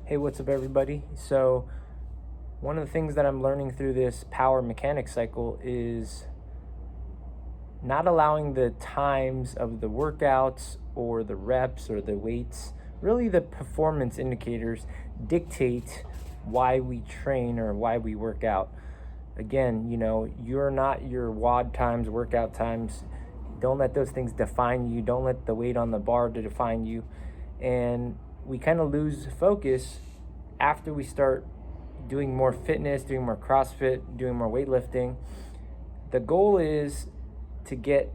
Hey, what's up, everybody? So, one of the things that I'm learning through this power mechanics cycle is not allowing the times of the workouts or the reps or the weights, really the performance indicators, dictate why we train or why we work out. Again, you're not your WOD times, workout times. Don't let those things define you. Don't let the weight on the bar to define you. And we kind of lose focus after we start doing more fitness, doing more CrossFit, doing more weightlifting. The goal is to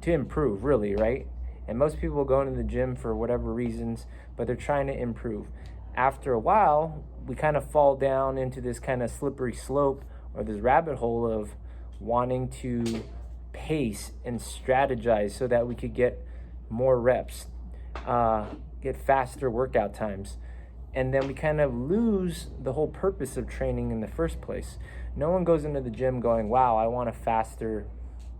improve, really, right? And most people go into the gym for whatever reasons, but they're trying to improve. After a while, we kind of fall down into this kind of slippery slope or this rabbit hole of wanting to pace and strategize so that we could get more reps, get faster workout times. And then we kind of lose the whole purpose of training in the first place. No one goes into the gym going, wow, I want a faster,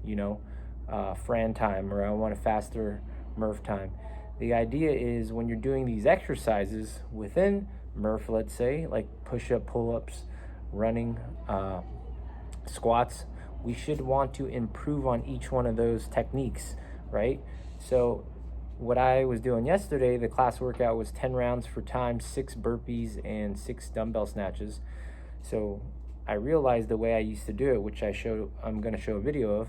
Fran time, or I want a faster Murph time. The idea is when you're doing these exercises within Murph, let's say, like push-up, pull-ups, running, squats, we should want to improve on each one of those techniques, right? So what I was doing yesterday, the class workout was 10 rounds for time, 6 burpees, and 6 dumbbell snatches. So I realized the way I used to do it, which I'm going to show a video of,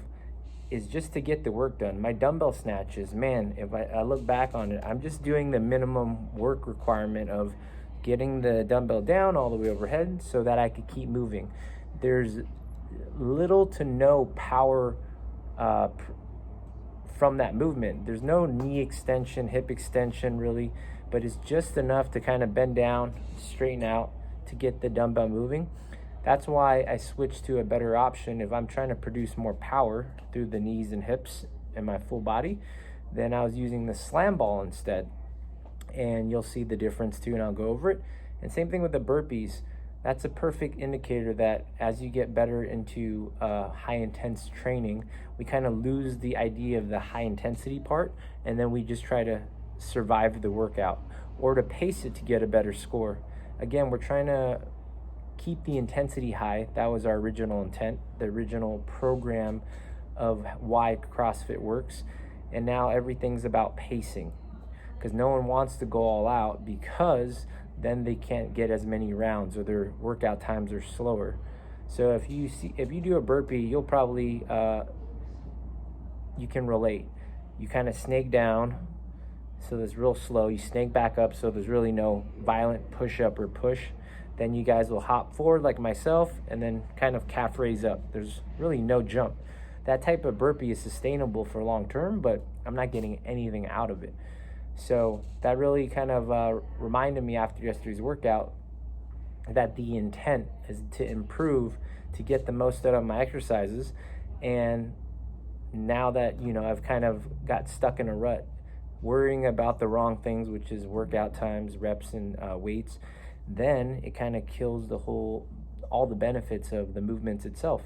is just to get the work done. My dumbbell snatches, man, if I look back on it, I'm just doing the minimum work requirement of getting the dumbbell down all the way overhead so that I could keep moving. There's little to no power from that movement. There's no knee extension, hip extension really, but it's just enough to kind of bend down, straighten out to get the dumbbell moving. That's why I switched to a better option. If I'm trying to produce more power through the knees and hips and my full body, then I was using the slam ball instead. And you'll see the difference too, and I'll go over it. And same thing with the burpees. That's a perfect indicator that as you get better into high intense training, we kind of lose the idea of the high intensity part, and then we just try to survive the workout or to pace it to get a better score. Again, we're trying to keep the intensity high. That was our original intent, the original program of why CrossFit works. And now everything's about pacing, because no one wants to go all out, because then they can't get as many rounds or their workout times are slower. So if you do a burpee, you'll probably you can relate. You kind of snake down, so that's real slow. You snake back up, so there's really no violent push up or push. Then you guys will hop forward like myself and then kind of calf raise up. There's really no jump. That type of burpee is sustainable for long term, but I'm not getting anything out of it. So that really kind of reminded me after yesterday's workout that the intent is to improve, to get the most out of my exercises. And now that, I've kind of got stuck in a rut, worrying about the wrong things, which is workout times, reps, and weights, then it kind of kills all the benefits of the movements itself.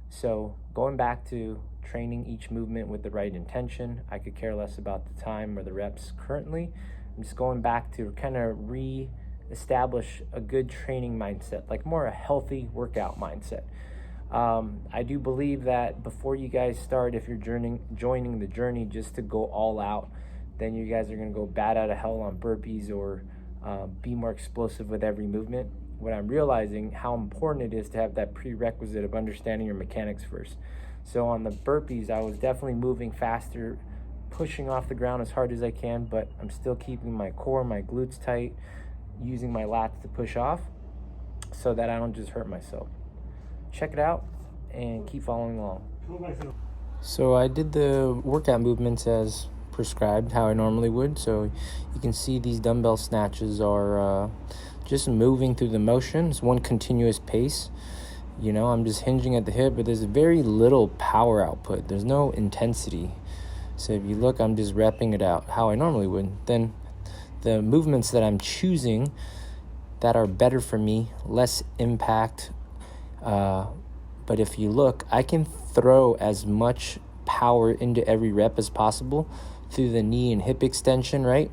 So going back to training each movement with the right intention, I could care less about the time or the reps currently. I'm just going back to kind of re-establish a good training mindset, like more a healthy workout mindset. I do believe that before you guys start, if you're joining the journey just to go all out, then you guys are going to go bat out of hell on burpees or be more explosive with every movement. What I'm realizing how important it is to have that prerequisite of understanding your mechanics first. So on the burpees, I was definitely moving faster, pushing off the ground as hard as I can, but I'm still keeping my core, my glutes tight, using my lats to push off so that I don't just hurt myself. Check it out and keep following along. So I did the workout movements as prescribed, how I normally would. So you can see these dumbbell snatches are just moving through the motion. It's one continuous pace. I'm just hinging at the hip, but there's very little power output. There's no intensity. So if you look, I'm just repping it out how I normally would. Then the movements that I'm choosing that are better for me, less impact. But if you look, I can throw as much power into every rep as possible through the knee and hip extension, right?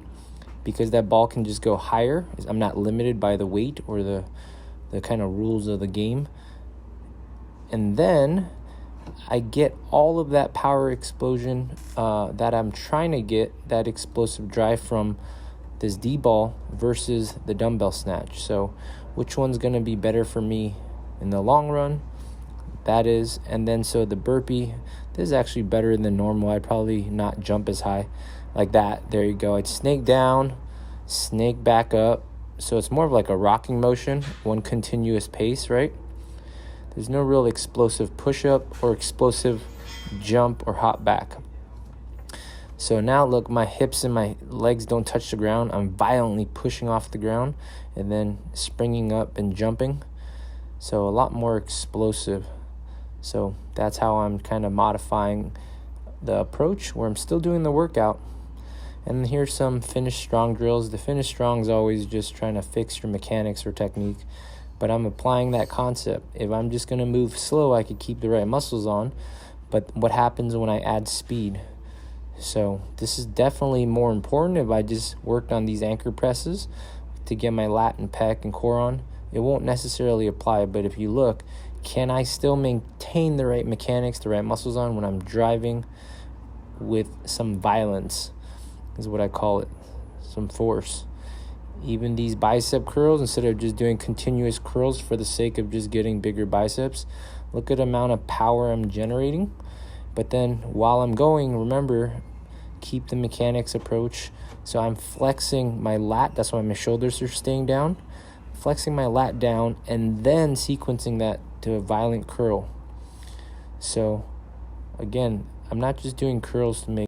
because that ball can just go higher. I'm not limited by the weight or the kind of rules of the game. And then I get all of that power explosion that I'm trying to get, that explosive drive from this D-ball versus the dumbbell snatch. So which one's going to be better for me in the long run? That is. And then so the burpee, this is actually better than normal. I'd probably not jump as high like that. There you go. I'd snake down, snake back up. So it's more of like a rocking motion, one continuous pace, right? There's no real explosive push-up or explosive jump or hop back. So now look, my hips and my legs don't touch the ground. I'm violently pushing off the ground and then springing up and jumping. So a lot more explosive. So that's how I'm kind of modifying the approach, where I'm still doing the workout. And here's some finish strong drills. The finish strong is always just trying to fix your mechanics or technique, but I'm applying that concept. If I'm just going to move slow, I could keep the right muscles on, but what happens when I add speed? So this is definitely more important. If I just worked on these anchor presses to get my lat and pec and core on, it won't necessarily apply. But if you look, can I still maintain the right mechanics, the right muscles on when I'm driving with some violence, is what I call it, some force. Even these bicep curls, instead of just doing continuous curls for the sake of just getting bigger biceps, look at the amount of power I'm generating. But then while I'm going, remember, keep the mechanics approach. So I'm flexing my lat, that's why my shoulders are staying down, flexing my lat down and then sequencing that to a violent curl. So again, I'm not just doing curls to make